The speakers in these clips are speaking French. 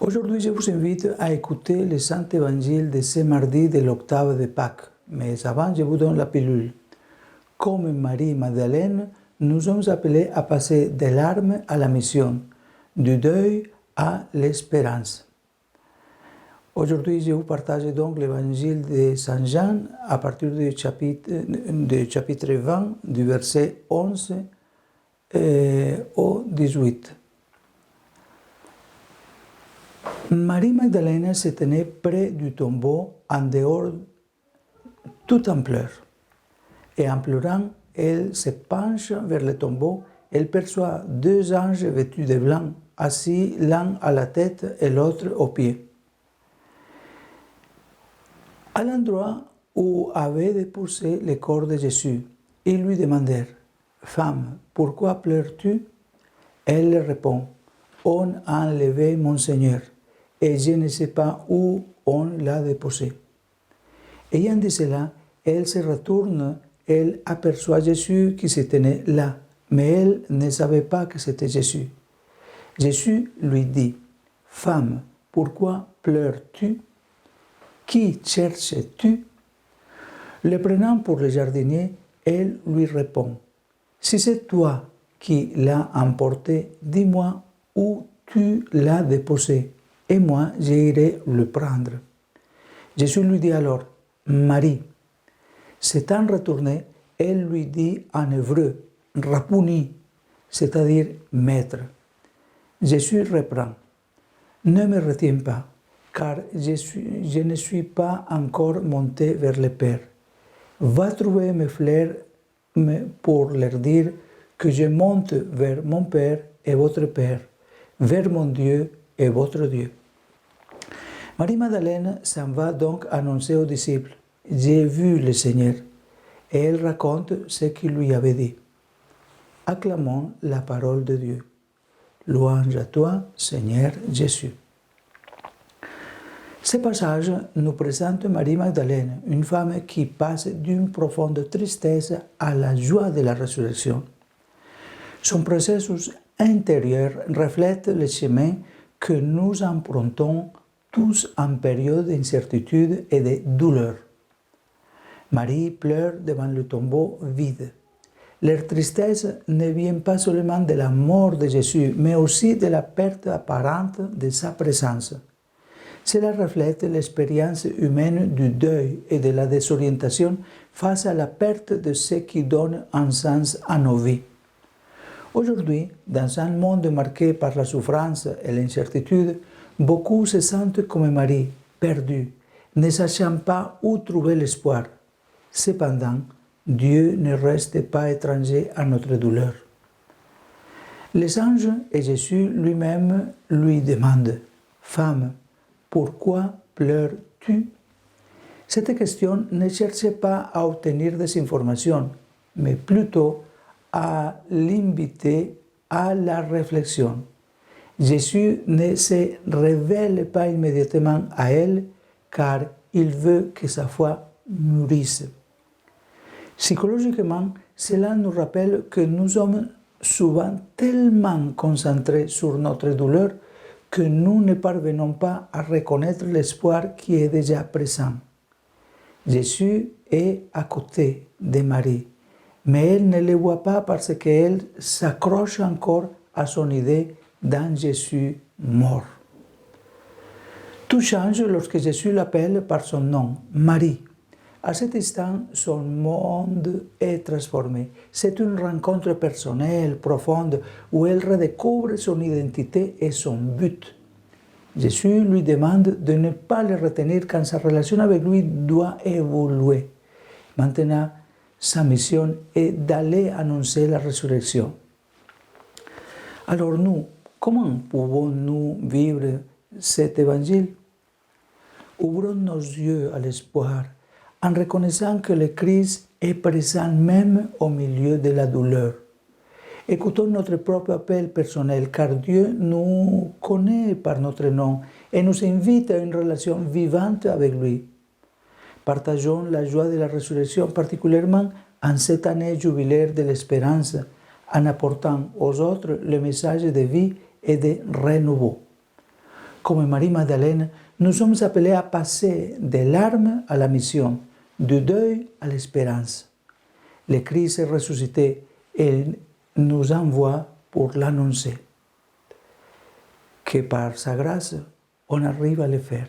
Aujourd'hui, je vous invite à écouter le Saint Évangile de ce mardi de l'octave de Pâques. Mais avant, je vous donne la pilule. Comme Marie-Madeleine, nous sommes appelés à passer des larmes à la mission, du deuil à l'espérance. Aujourd'hui, je vous partage donc l'évangile de Saint Jean à partir du chapitre 20, du verset 11 au 18. Marie-Madeleine se tenait près du tombeau en dehors, tout en pleurs. Et en pleurant, elle se penche vers le tombeau. Elle perçoit deux anges vêtus de blanc, assis l'un à la tête et l'autre aux pieds. À l'endroit où avait déposé le corps de Jésus, ils lui demandèrent « Femme, pourquoi pleures-tu » Elle leur répond « On a enlevé mon Seigneur, et je ne sais pas où on l'a déposé. » Ayant dit cela, elle se retourne, elle aperçoit Jésus qui se tenait là, mais elle ne savait pas que c'était Jésus. Jésus lui dit « Femme, pourquoi pleures-tu ? Qui cherches-tu » Le prenant pour le jardinier, elle lui répond « Si c'est toi qui l'as emporté, dis-moi où tu l'as déposé, et moi j'irai le prendre. » Jésus lui dit alors « Marie ». S'étant retournée, elle lui dit en hébreu « Rabboni », c'est-à-dire « maître ». Jésus reprend « Ne me retiens pas, car je ne suis pas encore monté vers le Père. Va trouver mes frères pour leur dire que je monte vers mon Père et votre Père, vers mon Dieu et votre Dieu. » Marie-Madeleine s'en va donc annoncer aux disciples « J'ai vu le Seigneur » et elle raconte ce qu'il lui avait dit. Acclamons la parole de Dieu. Louange à toi, Seigneur Jésus. Ce passage nous présente Marie-Madeleine, une femme qui passe d'une profonde tristesse à la joie de la résurrection. Son processus intérieur reflète le chemin que nous empruntons tous en période d'incertitude et de douleur. Marie pleure devant le tombeau vide. Leur tristesse ne vient pas seulement de la mort de Jésus, mais aussi de la perte apparente de sa présence. Cela reflète l'expérience humaine du deuil et de la désorientation face à la perte de ce qui donne un sens à nos vies. Aujourd'hui, dans un monde marqué par la souffrance et l'incertitude, beaucoup se sentent comme Marie, perdus, ne sachant pas où trouver l'espoir. Cependant, Dieu ne reste pas étranger à notre douleur. Les anges et Jésus lui-même lui demandent « Femme, pourquoi pleures-tu » Cette question ne cherche pas à obtenir des informations, mais plutôt à l'inviter à la réflexion. Jésus ne se révèle pas immédiatement à elle, car il veut que sa foi mûrisse. Psychologiquement, cela nous rappelle que nous sommes souvent tellement concentrés sur notre douleur que nous ne parvenons pas à reconnaître l'espoir qui est déjà présent. Jésus est à côté de Marie, mais elle ne le voit pas parce qu'elle s'accroche encore à son idée d'un Jésus mort. Tout change lorsque Jésus l'appelle par son nom, Marie. À cet instant, son monde est transformé. C'est une rencontre personnelle, profonde, où elle redécouvre son identité et son but. Jésus lui demande de ne pas le retenir quand sa relation avec lui doit évoluer. Maintenant, sa mission est d'aller annoncer la résurrection. Alors nous, comment pouvons-nous vivre cet évangile? Ouvrons nos yeux à l'espoir, en reconnaissant que le Christ est présent même au milieu de la douleur. Écoutons notre propre appel personnel, car Dieu nous connaît par notre nom et nous invite à une relation vivante avec lui. Partageons la joie de la résurrection, particulièrement en cette année jubilaire de l'espérance, en apportant aux autres le message de vie et de renouveau. Comme Marie-Madeleine, nous sommes appelés à passer des larmes à la mission, du deuil à l'espérance. Le Christ est ressuscité et nous envoie pour l'annoncer. Que par sa grâce, on arrive à le faire.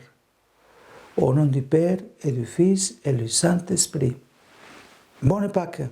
Au nom du Père et du Fils et du Saint-Esprit. Bonne Pâques!